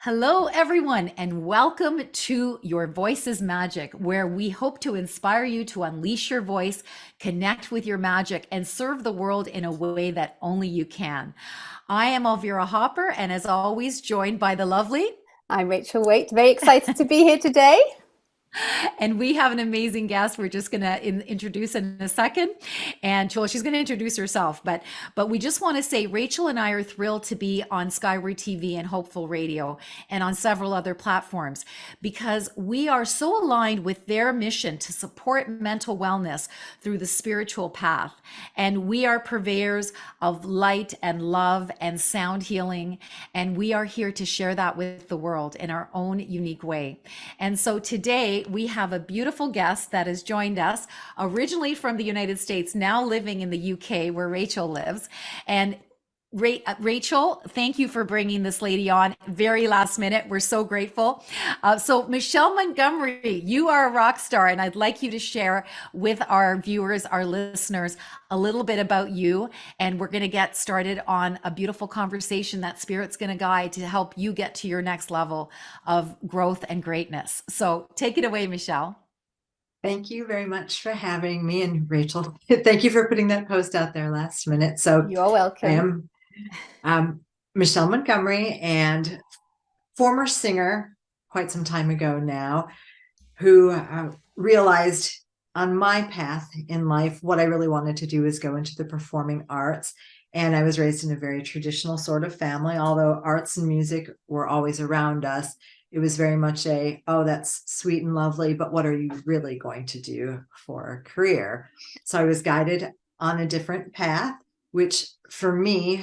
Hello, everyone, and welcome to Your Voice is Magic, where we hope to inspire you to unleash your voice, connect with your magic, and serve the world in a way that only you can. I am Elvira Hopper, and as always, joined by the lovely. I'm Rachel Wayte, very excited to be here today. And we have an amazing guest we're just going to introduce in a second. And well, she's going to introduce herself, but we just want to say Rachel and I are thrilled to be on Skyward TV and Hopeful Radio and on several other platforms because we are so aligned with their mission to support mental wellness through the spiritual path. And we are purveyors of light and love and sound healing. And we are here to share that with the world in our own unique way. And so today, we have a beautiful guest that has joined us, originally from the United States, now living in the UK where Rachel lives. And Rachel, thank you for bringing this lady on very last minute. We're so grateful. So Michelle Montgomery, you are a rock star, and I'd like you to share with our viewers, our listeners, a little bit about you. And we're going to get started on a beautiful conversation that Spirit's going to guide to help you get to your next level of growth and greatness. So take it away, Michelle. Thank you very much for having me, and Rachel, thank you for putting that post out there last minute. So You're welcome. I am Michelle Montgomery, and former singer quite some time ago now, who realized on my path in life what I really wanted to do is go into the performing arts. And I was raised in a very traditional sort of family, although arts and music were always around us. It was very much oh, that's sweet and lovely, but what are you really going to do for a career? So I was guided on a different path, which for me,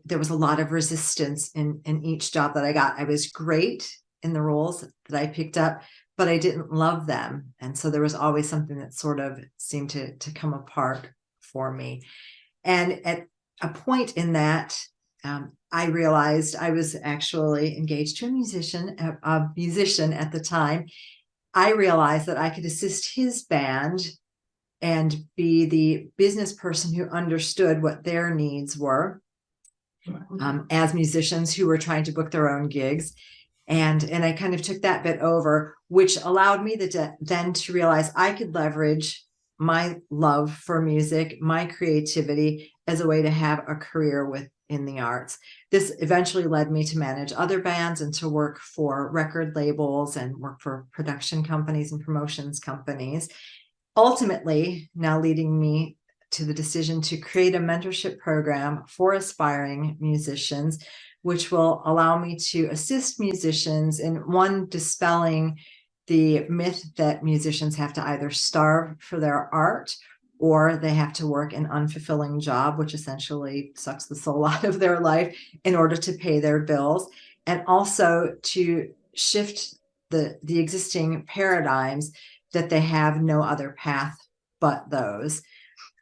there was a lot of resistance in each job that I got. I was great in the roles that I picked up, but I didn't love them. And so there was always something that sort of seemed to come apart for me. And at a point in that, I realized I was actually engaged to a musician at the time. I realized that I could assist his band and be the business person who understood what their needs were as musicians who were trying to book their own gigs. And I kind of took that bit over, which allowed me then to realize I could leverage my love for music, my creativity as a way to have a career within the arts. This eventually led me to manage other bands and to work for record labels and work for production companies and promotions companies. Ultimately, now leading me to the decision to create a mentorship program for aspiring musicians, which will allow me to assist musicians in dispelling the myth that musicians have to either starve for their art or they have to work an unfulfilling job, which essentially sucks the soul out of their life in order to pay their bills, and also to shift the existing paradigms that they have no other path but those.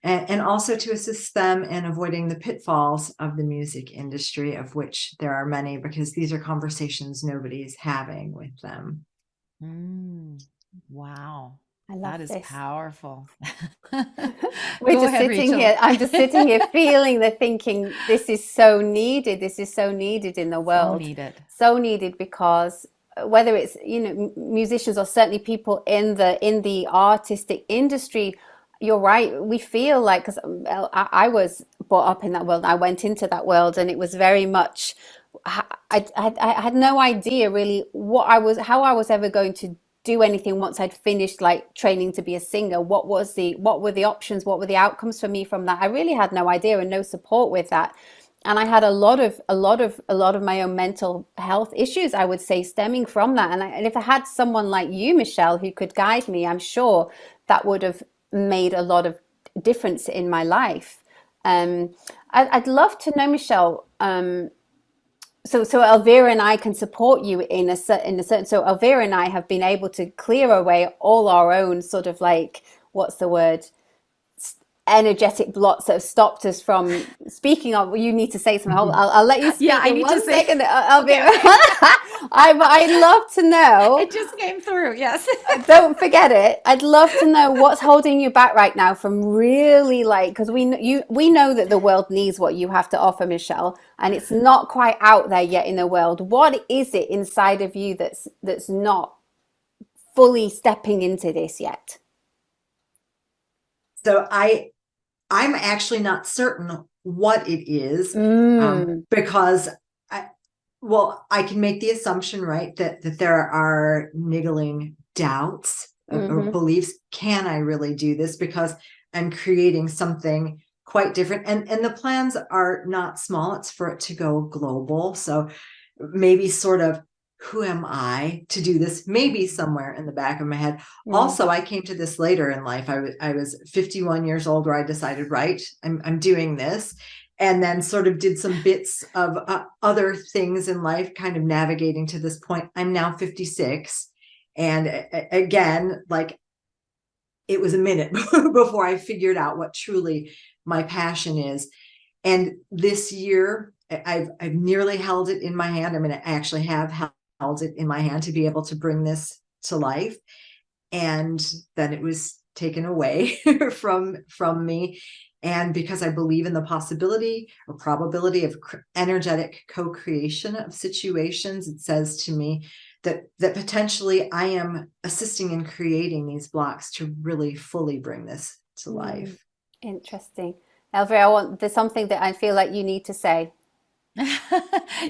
And also to assist them in avoiding the pitfalls of the music industry, of which there are many, because these are conversations nobody's having with them. Wow. I love That is this. powerful. We're Go just ahead, sitting Rachel. here. I'm just sitting here feeling thinking, this is so needed. This is so needed in the So world. needed. So needed because whether it's, musicians or certainly people in the artistic industry, you're right. We feel like, because I was brought up in that world, I went into that world, and it was very much, I had no idea really how I was ever going to do anything once I'd finished like training to be a singer. What were the options? What were the outcomes for me from that? I really had no idea and no support with that. And I had a lot of my own mental health issues, I would say, stemming from that. And if I had someone like you, Michelle, who could guide me, I'm sure that would have made a lot of difference in my life. I'd love to know, Michelle. So Elvira and I can support you in a certain. So Elvira and I have been able to clear away all our own sort of like, what's the word? energetic blocks that have stopped us from speaking of. You need to say something. I'll let you speak Yeah, I in need one to say. second. I'll be. Okay. I'd love to know. It just came through. Yes. Don't forget it. I'd love to know what's holding you back right now from really, like, because we know that the world needs what you have to offer, Michelle, and it's not quite out there yet in the world. What is it inside of you that's not fully stepping into this yet? So I'm actually not certain what it is, because I can make the assumption, right, that there are niggling doubts or beliefs. Can I really do this? Because I'm creating something quite different. And the plans are not small. It's for it to go global. So maybe sort of, who am I to do this? Maybe somewhere in the back of my head. Also, I came to this later in life. I was 51 years old where I decided, right, I'm doing this. And then sort of did some bits of other things in life, kind of navigating to this point. I'm now 56. And again, like, it was a minute before I figured out what truly my passion is. And this year, I've nearly held it in my hand. I mean, I actually have held it in my hand to be able to bring this to life. And then it was taken away from me. And because I believe in the possibility or probability of energetic co-creation of situations, it says to me that potentially I am assisting in creating these blocks to really fully bring this to life. Interesting. Elvira, there's something that I feel like you need to say.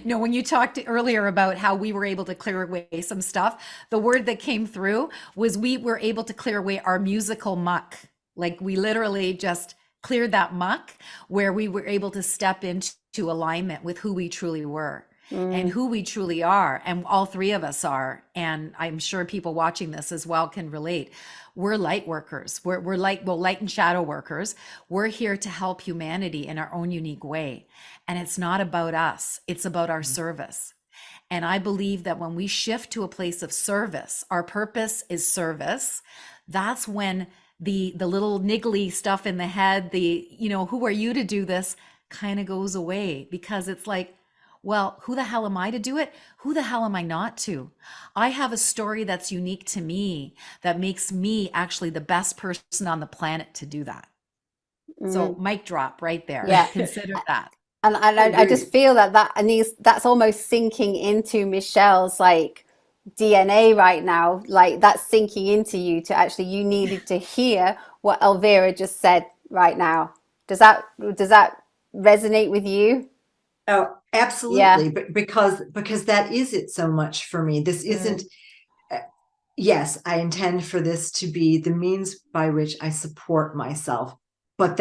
No, when you talked earlier about how we were able to clear away some stuff, the word that came through was we were able to clear away our musical muck. Like, we literally just cleared that muck where we were able to step into alignment with who we truly were and who we truly are. And all three of us are. And I'm sure people watching this as well can relate. We're light workers. We're like, well, light and shadow workers. We're here to help humanity in our own unique way. And it's not about us. It's about our service. And I believe that when we shift to a place of service, our purpose is service. That's when the little niggly stuff in the head, who are you to do this, kind of goes away, because it's like, well, who the hell am I to do it? Who the hell am I not to? I have a story that's unique to me that makes me actually the best person on the planet to do that. So mic drop right there. Yeah. Consider that. And I just feel that's almost sinking into Michelle's like DNA right now. Like, that's sinking into you to actually, you needed to hear what Elvira just said right now. Does that resonate with you? Oh, absolutely. Yeah. But because that is it so much for me. This isn't, yes, I intend for this to be the means by which I support myself, but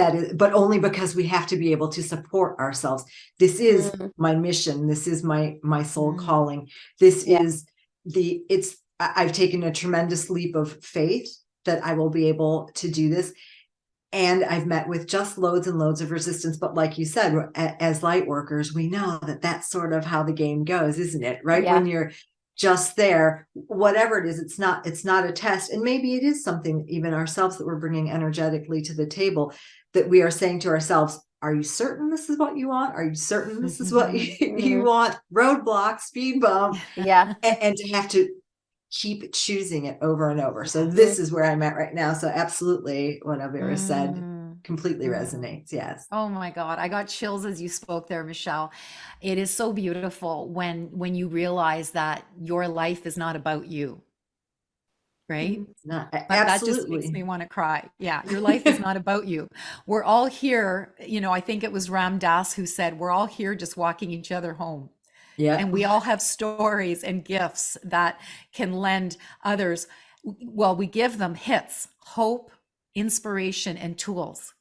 only because we have to be able to support ourselves. This is my mission. This is my soul calling. This is I've taken a tremendous leap of faith that I will be able to do this. And I've met with just loads and loads of resistance. But like you said, as light workers, we know that that's sort of how the game goes, isn't it? Right? Yeah. When you're just there, whatever it is, it's not a test. And maybe it is something even ourselves that we're bringing energetically to the table, that we are saying to ourselves, are you certain this is what you want? Are you certain this is what you want? Roadblock, speed bump. Yeah. And to have to keep choosing it over and over. So this is where I'm at right now. So absolutely what Elvira said completely resonates. Yes. Oh my God. I got chills as you spoke there, Michelle. It is so beautiful when you realize that your life is not about you. Right? It's not, That just makes me want to cry. Yeah, your life is not about you. We're all here. I think it was Ram Dass who said, we're all here just walking each other home. Yeah. And we all have stories and gifts that can lend others. Well, we give them hits, hope, inspiration, and tools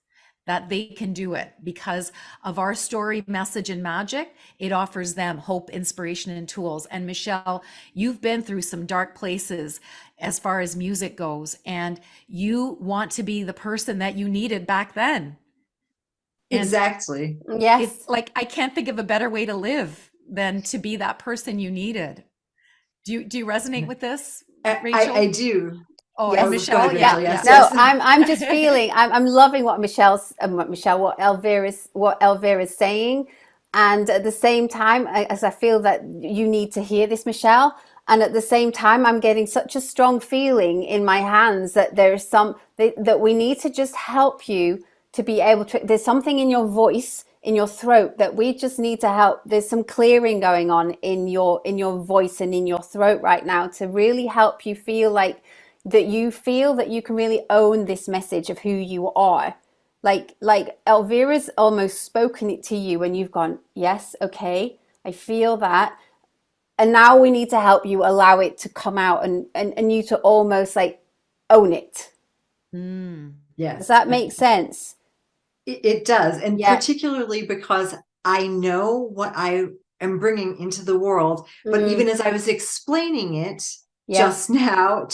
that they can do it because of our story, message, and magic. It offers them hope, inspiration, and tools. And Michelle, you've been through some dark places as far as music goes, and you want to be the person that you needed back then. And exactly. Yes. it's like, I can't think of a better way to live than to be that person you needed. Do you resonate with this, Rachel? I do. Oh, Yes. and Oh, go Michelle, ahead, yeah, Rachel. Yes, yeah. No, yes. I'm just feeling, I'm loving what what Elvira's saying. And at the same time, as I feel that you need to hear this, Michelle. And at the same time, I'm getting such a strong feeling in my hands that there's that we need to just help you to be able to, there's something in your voice, in your throat, that we just need to help. There's some clearing going on in your voice and in your throat right now to really help you feel like that you feel that you can really own this message of who you are. Like Elvira's almost spoken it to you and you've gone, yes, okay, I feel that. And now we need to help you allow it to come out and you to almost like own it. Does Yes, that make sense? it does. And Yeah. particularly because I know what I am bringing into the world. But even as I was explaining it Yes. just now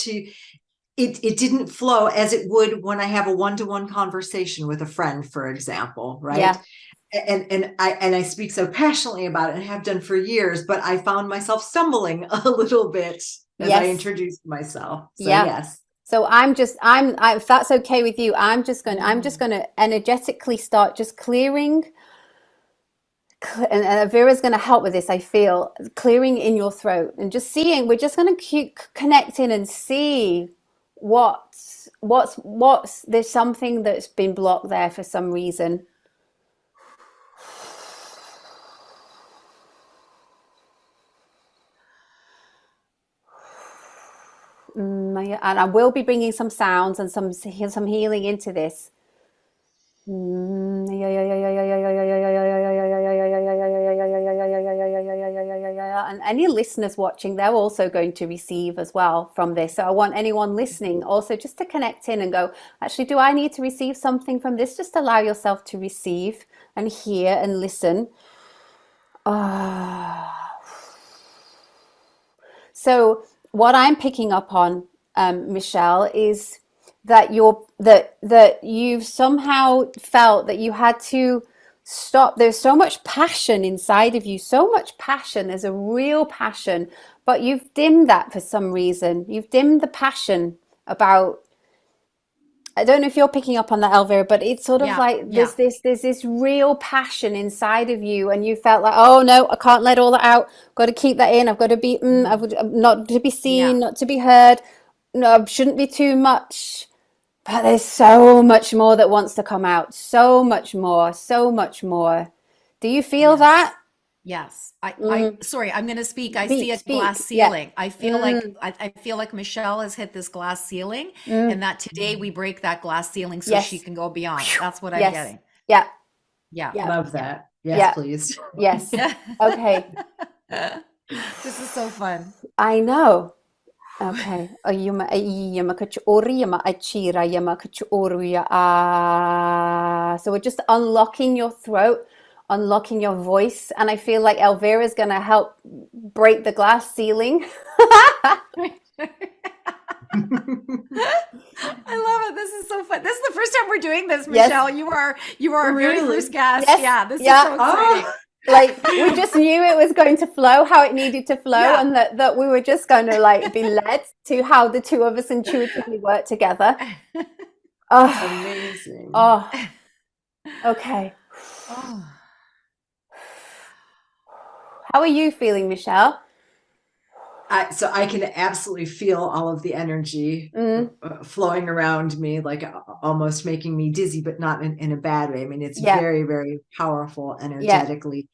it didn't flow as it would when I have a one-to-one conversation with a friend, for example, right? Yeah. And I speak so passionately about it and have done for years, but I found myself stumbling a little bit as I Yes. introduced myself. So Yeah. yes. So if that's okay with you, I'm just going to energetically start just clearing. And Vera's going to help with this, I feel, clearing in your throat and just seeing, we're just going to keep connecting and see there's something that's been blocked there for some reason. And I will be bringing some sounds and some healing into this. And any listeners watching, they're also going to receive as well from this. So I want anyone listening also just to connect in and go, actually, do I need to receive something from this? Just allow yourself to receive and hear and listen. So what I'm picking up on, Michelle, is that you've somehow felt that you had to stop. There's so much passion inside of you, so much passion. There's a real passion, but you've dimmed that for some reason. You've dimmed the passion about. I don't know if you're picking up on that, Elvira, but it's sort of like there's this real passion inside of you, and you felt like, oh no, I can't let all that out. I've got to keep that in. I've got to be not to be seen, not to be heard. No, shouldn't be too much. But there's so much more that wants to come out. So much more. So much more. Do you feel that? Yes. Sorry, I'm going to speak. I see a Speak. glass Yeah. ceiling. I feel I feel like Michelle has hit this glass ceiling and that today we break that glass ceiling so she Yes. can go beyond. That's what I'm Yes. getting. Yeah. Yeah. Yeah. Love that. Yes, Yeah. please. Yes. Okay. This is so fun. I know. Okay. So we're just unlocking your throat, unlocking your voice, and I feel like Elvira is going to help break the glass ceiling. I love it. This is so fun. This is the first time we're doing this, Michelle. Yes. You are our very Really? first guest. Yes. Yeah, this Yeah. is so exciting. Like we just knew it was going to flow how it needed to flow, and that we were just going to like be led to how the two of us intuitively work together. Oh, Amazing. oh, okay. Oh. How are you feeling, Michelle? So I can absolutely feel all of the energy flowing around me, like almost making me dizzy, but not in a bad way. I mean, it's very, very powerful energetically.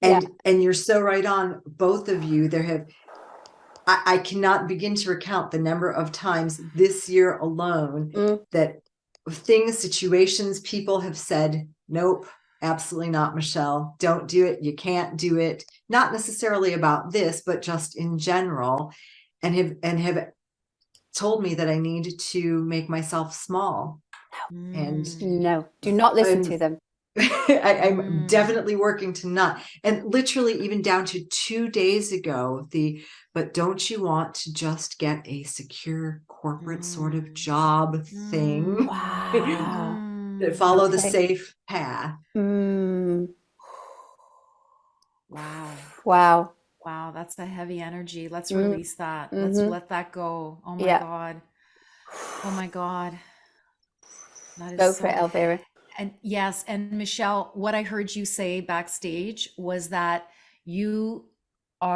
And you're so right on, both of you. I cannot begin to recount the number of times this year alone that situations, people have said, nope, absolutely not, Michelle. Don't do it. You can't do it. Not necessarily about this, but just in general, and have told me that I need to make myself small. And no, do not listen to them. I'm definitely working to not. And literally, even down to 2 days ago, but don't you want to just get a secure corporate sort of job thing? Wow. Follow the safe path. Wow. Wow. Wow, that's a heavy energy. Let's release that. Let's let that go. Oh my God. Oh my God. That is Go for it, so. Elvira. And yes, and Michelle, what I heard you say backstage was that you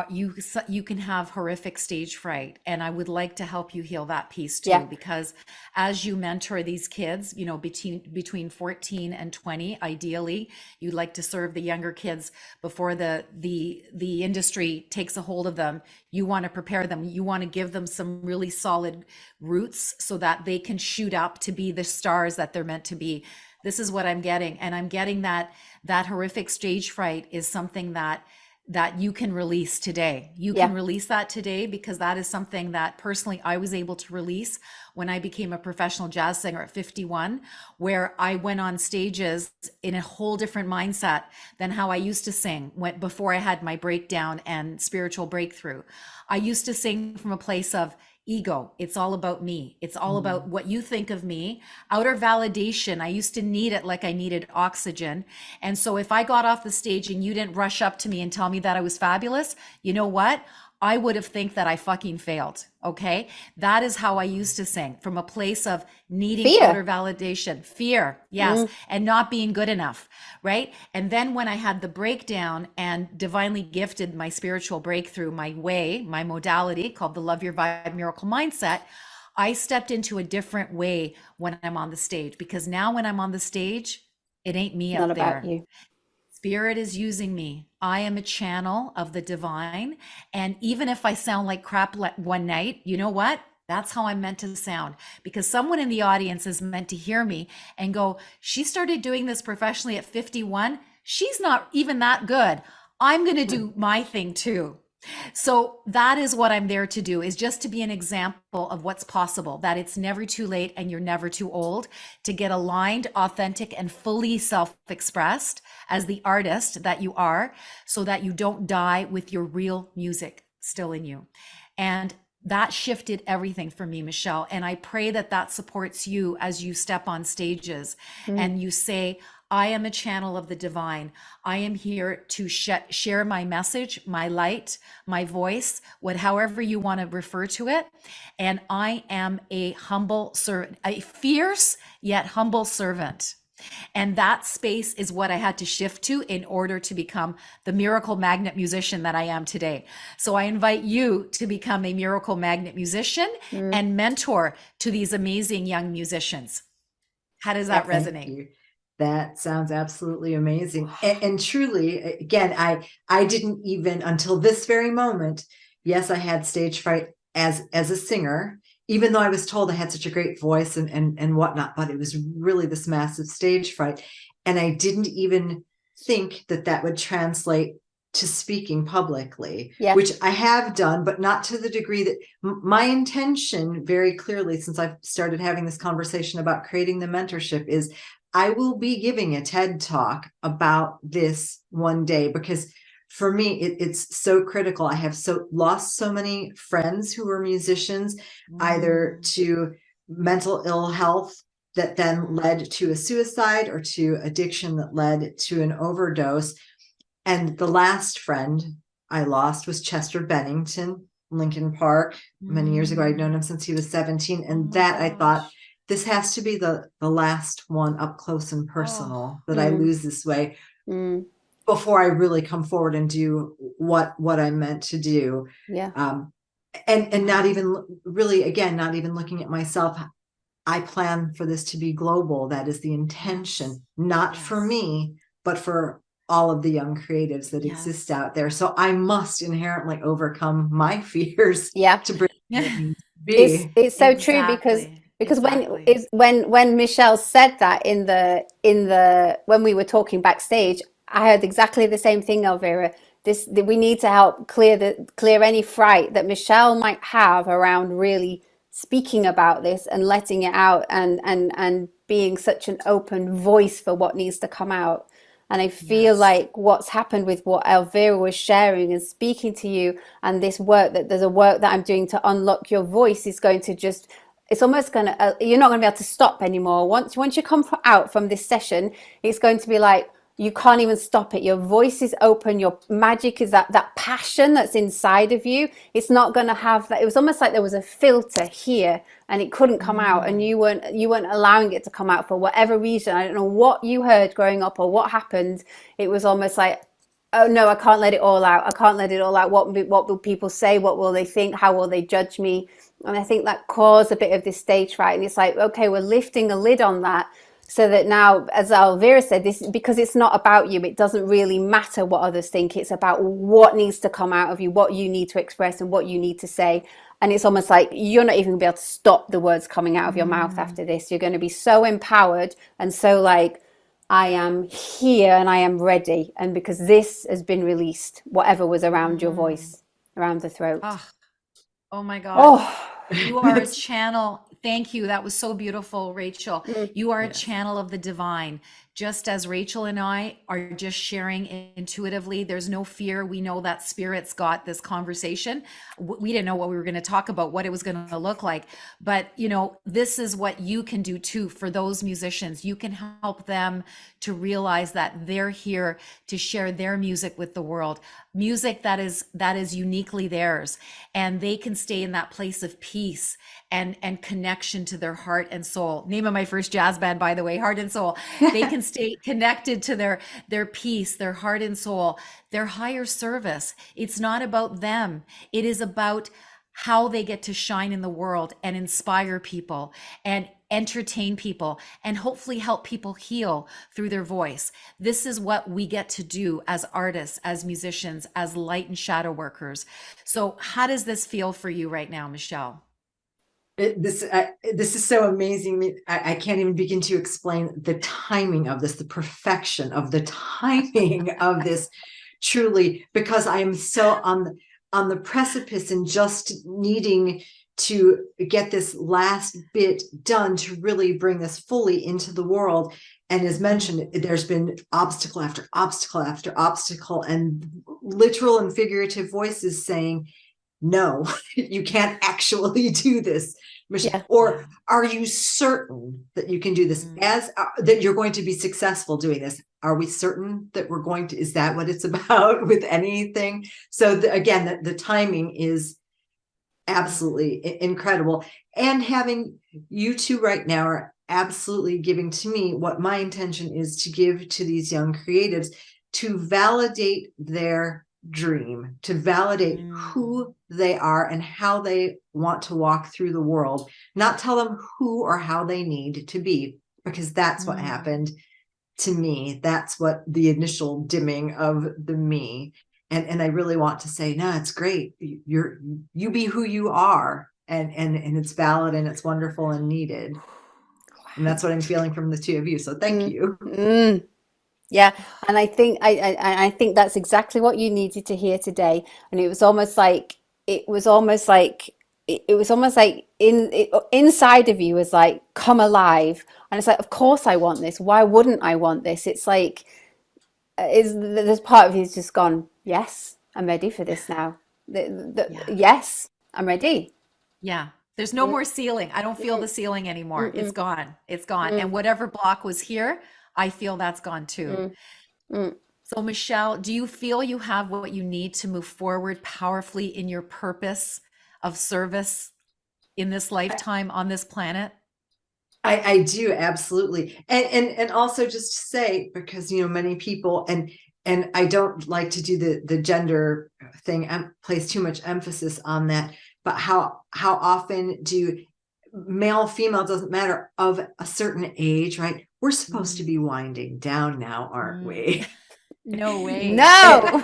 you can have horrific stage fright, and I would like to help you heal that piece Yeah. too, because as you mentor these kids, between 14 and 20, ideally, you'd like to serve the younger kids before the industry takes a hold of them. You want to prepare them. You want to give them some really solid roots so that they can shoot up to be the stars that they're meant to be. This is what I'm getting, and I'm getting that horrific stage fright is something that you can release today. You can Yeah. release that today, because that is something that personally I was able to release when I became a professional jazz singer at 51, where I went on stages in a whole different mindset than how I used to sing before I had my breakdown and spiritual breakthrough. I used to sing from a place of ego. It's all about me. It's all about what you think of me. Outer validation. I used to need it like I needed oxygen. And so if I got off the stage and you didn't rush up to me and tell me that I was fabulous, you know what? I would have think that I fucking failed. Okay. That is how I used to sing, from a place of needing outer Fear. validation, fear. Yes. And not being good enough. Right. And then when I had the breakdown and divinely gifted my spiritual breakthrough, my way, my modality called the Love Your Vibe Miracle Mindset, I stepped into a different way when I'm on the stage, because now when I'm on the stage, it ain't me Not up about there. you. Spirit is using me. I am a channel of the divine. And even if I sound like crap one night, you know what? That's how I'm meant to sound, because someone in the audience is meant to hear me and go, she started doing this professionally at 51. She's not even that good. I'm going to do my thing too. So that is what I'm there to do, is just to be an example of what's possible, that it's never too late and you're never too old to get aligned, authentic, and fully self-expressed as the artist that you are, so that you don't die with your real music still in you. And that shifted everything for me, Michelle. And I pray that that supports you as you step on stages and you say, I am a channel of the divine. I am here to share my message, my light, my voice, however you want to refer to it. And I am a humble servant, a fierce yet humble servant. And that space is what I had to shift to in order to become the miracle magnet musician that I am today. So I invite you to become a miracle magnet musician and mentor to these amazing young musicians. How does that Thank resonate? you. That sounds absolutely amazing. And truly, again, I didn't even, until this very moment, yes, I had stage fright as a singer, even though I was told I had such a great voice and whatnot, but it was really this massive stage fright. And I didn't even think that would translate to speaking publicly, Yeah. which I have done, but not to the degree that my intention, very clearly, since I've started having this conversation about creating the mentorship, is I will be giving a TED talk about this one day, because for me, it's so critical. I have lost so many friends who were musicians, either to mental ill health that then led to a suicide, or to addiction that led to an overdose. And the last friend I lost was Chester Bennington, Lincoln Park, many years ago. I'd known him since he was 17. And I thought, this has to be the last one up close and personal that I lose this way, before I really come forward and do what I'm meant to do. Yeah. And not even really, again, not even looking at myself. I plan for this to be global. That is the intention, not for me, but for all of the young creatives that exist out there. So I must inherently overcome my fears to bring it be. It's so true, because when Michelle said that in the when we were talking backstage, I heard exactly the same thing, Elvira. We need to help clear any fright that Michelle might have around really speaking about this and letting it out, and being such an open voice for what needs to come out. And I feel like what's happened with what Elvira was sharing and speaking to you, and this work, that there's a work that I'm doing to unlock your voice, is going to just, it's almost going to, you're not going to be able to stop anymore. Once you come out from this session, it's going to be like, you can't even stop it. Your voice is open. Your magic is that passion that's inside of you. It's not going to have that. It was almost like there was a filter here and it couldn't come out, and you weren't allowing it to come out for whatever reason. I don't know what you heard growing up or what happened. It was almost like, oh no, I can't let it all out. I can't let it all out. What will people say? What will they think? How will they judge me? And I think that caused a bit of this stage fright. And it's like, okay, we're lifting a lid on that, so that now, as Elvira said, this, because it's not about you, it doesn't really matter what others think. It's about what needs to come out of you, what you need to express and what you need to say. And it's almost like you're not even going to be able to stop the words coming out of your mouth after this. You're going to be so empowered and so like, I am here and I am ready. And because this has been released, whatever was around your voice, around the throat. Oh my God. Oh, You are a channel. Thank you. That was so beautiful, Rachel. You are a channel of the divine. Just as Rachel and I are just sharing intuitively, there's no fear. We know that Spirit's got this conversation. We didn't know what we were going to talk about, what it was going to look like. But, you know, this is what you can do too for those musicians. You can help them to realize that they're here to share their music with the world. Music that is uniquely theirs, and they can stay in that place of peace and connection to their heart and soul. Name of my first jazz band, by the way, Heart and Soul. They can stay connected to their peace, their heart and soul, their higher service. It's not about them. It is about how they get to shine in the world and inspire people and entertain people and hopefully help people heal through their voice. This is what we get to do as artists, as musicians, as light and shadow workers. So how does this feel for you right now, Michelle? This is so amazing. I can't even begin to explain the timing of this, the perfection of the timing of this, truly, because I am so on the precipice and just needing to get this last bit done to really bring this fully into the world. And as mentioned, there's been obstacle after obstacle after obstacle, and literal and figurative voices saying, no, you can't actually do this, Michelle. Yeah. Or are you certain that you can do this, that you're going to be successful doing this? Are we certain that we're going to, is that what it's about with anything? So again, the timing is absolutely incredible. And having you two right now are absolutely giving to me what my intention is to give to these young creatives, to validate their dream, to validate who they are and how they want to walk through the world, not tell them who or how they need to be, because that's what happened to me. That's what the initial dimming of the me. And I really want to say, no, it's great. You be who you are, and it's valid and it's wonderful and needed. And that's what I'm feeling from the two of you. So thank you. Yeah, and I think I think that's exactly what you needed to hear today. And it was almost like inside of you was like, come alive. And it's like, of course I want this. Why wouldn't I want this? It's like, there's part of you's just gone, yes, I'm ready for this now. Yes, I'm ready. Yeah. There's no more ceiling. I don't feel the ceiling anymore. It's gone. It's gone. And whatever block was here, I feel that's gone too. So Michelle, do you feel you have what you need to move forward powerfully in your purpose of service in this lifetime on this planet? I do, absolutely. And also just to say, because, you know, many people, and I don't like to do the gender thing and place too much emphasis on that, but how often do male, female, doesn't matter, of a certain age, right? We're supposed to be winding down now, aren't we? No way. No.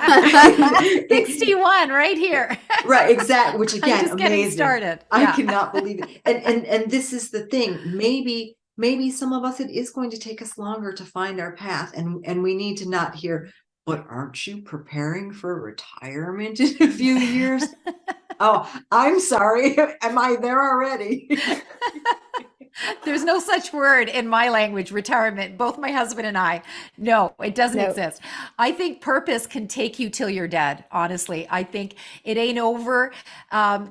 61 right here. Right, exactly. Which again, just amazing. Getting started. I cannot believe it. And this is the thing. Maybe some of us, it is going to take us longer to find our path, and we need to not hear, but aren't you preparing for retirement in a few years? Oh, I'm sorry. Am I there already? There's no such word in my language, retirement. Both my husband and I, no, it doesn't No. exist. I think purpose can take you till you're dead. Honestly, I think it ain't over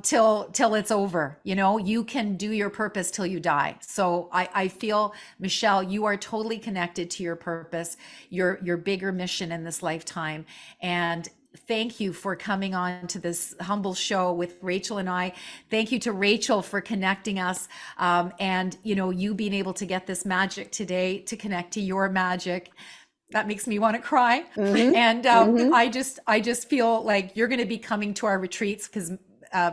till it's over. You know, you can do your purpose till you die. So I feel, Michelle, you are totally connected to your purpose, your bigger mission in this lifetime, and thank you for coming on to this humble show with Rachel and I. Thank you to Rachel for connecting us, and you know, you being able to get this magic today to connect to your magic. That makes me want to cry. And I just feel like you're going to be coming to our retreats, because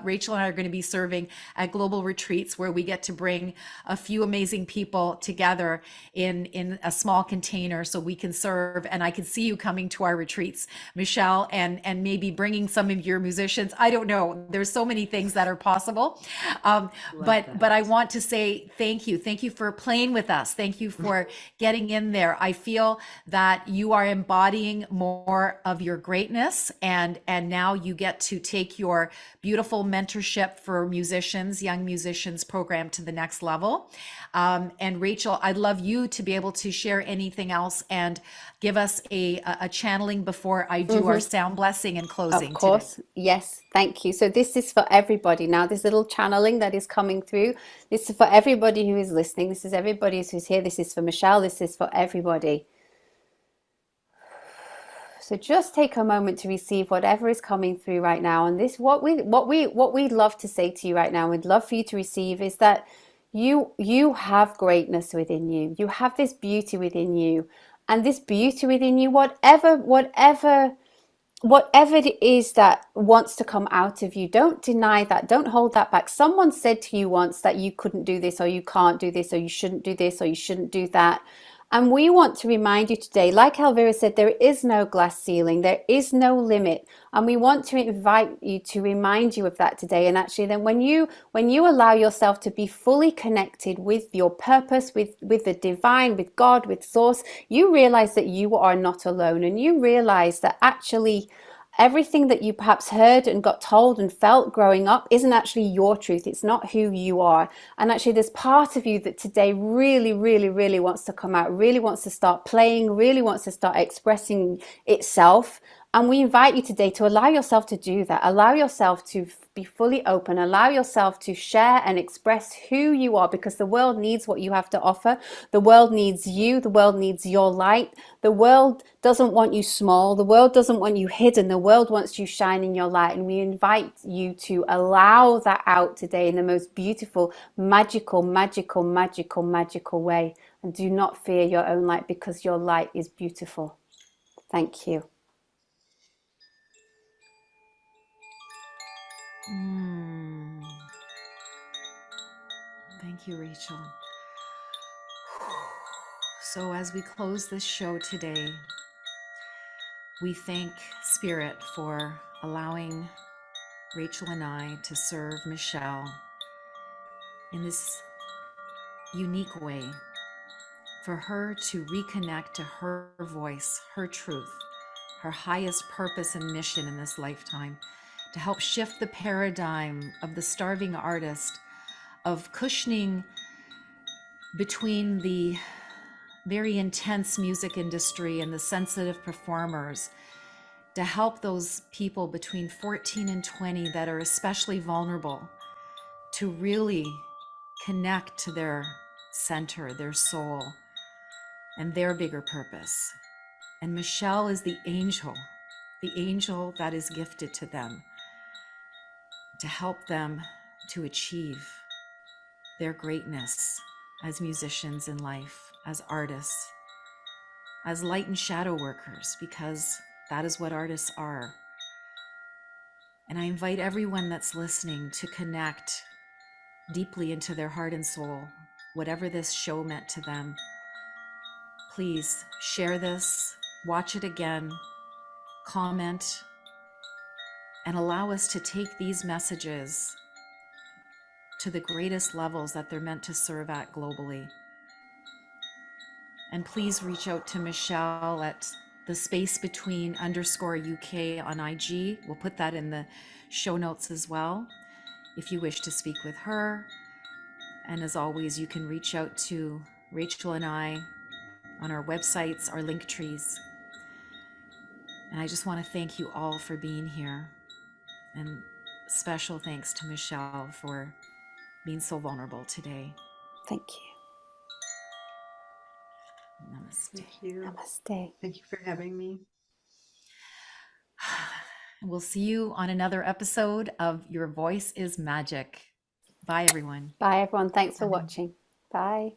Rachel and I are going to be serving at global retreats where we get to bring a few amazing people together in a small container so we can serve. And I can see you coming to our retreats, Michelle, and maybe bringing some of your musicians. I don't know. There's so many things that are possible. But I want to say thank you. Thank you for playing with us. Thank you for getting in there. I feel that you are embodying more of your greatness, and now you get to take your beautiful mentorship for musicians, young musicians program to the next level. And Rachel, I'd love you to be able to share anything else and give us a channeling before I do our sound blessing and closing. Of course. Today. Yes. Thank you. So this is for everybody. Now, this little channeling that is coming through, this is for everybody who is listening. This is everybody who's here. This is for Michelle. This is for everybody. So just take a moment to receive whatever is coming through right now. And this, what we'd love to say to you right now, we'd love for you to receive, is that you have greatness within you. You have this beauty within you, and this beauty within you, whatever it is that wants to come out of you, don't deny that. Don't hold that back. Someone said to you once that you couldn't do this, or you can't do this, or you shouldn't do this, or you shouldn't do that. And we want to remind you today, like Elvira said, there is no glass ceiling, there is no limit. And we want to invite you to remind you of that today. And actually then when you allow yourself to be fully connected with your purpose, with the divine, with God, with source, you realize that you are not alone. And you realize that actually everything that you perhaps heard and got told and felt growing up isn't actually your truth. It's not who you are. And actually there's part of you that today really, really, really wants to come out, really wants to start playing, really wants to start expressing itself. And we invite you today to allow yourself to do that. Allow yourself to be fully open. Allow yourself to share and express who you are, because the world needs what you have to offer. The world needs you. The world needs your light. The world doesn't want you small. The world doesn't want you hidden. The world wants you shining your light. And we invite you to allow that out today in the most beautiful, magical, magical, magical, magical way. And do not fear your own light, because your light is beautiful. Thank you. Thank you, Rachel. So as we close this show today, we thank Spirit for allowing Rachel and I to serve Michelle in this unique way, for her to reconnect to her voice, her truth, her highest purpose and mission in this lifetime, to help shift the paradigm of the starving artist, of cushioning between the very intense music industry and the sensitive performers, to help those people between 14 and 20 that are especially vulnerable to really connect to their center, their soul, and their bigger purpose. And Michelle is the angel that is gifted to them, to help them to achieve their greatness as musicians in life, as artists, as light and shadow workers, because that is what artists are. And I invite everyone that's listening to connect deeply into their heart and soul, whatever this show meant to them. Please share this, watch it again, comment, and allow us to take these messages to the greatest levels that they're meant to serve at globally. And please reach out to Michelle at the space between _UK on IG. We'll put that in the show notes as well, if you wish to speak with her. And as always, you can reach out to Rachel and I on our websites, our link trees. And I just want to thank you all for being here. And special thanks to Michelle for being so vulnerable today. Thank you. Namaste. Thank you. Namaste. Thank you for having me. And we'll see you on another episode of Your Voice is Magic. Bye, everyone. Bye, everyone. Thanks for watching. Bye.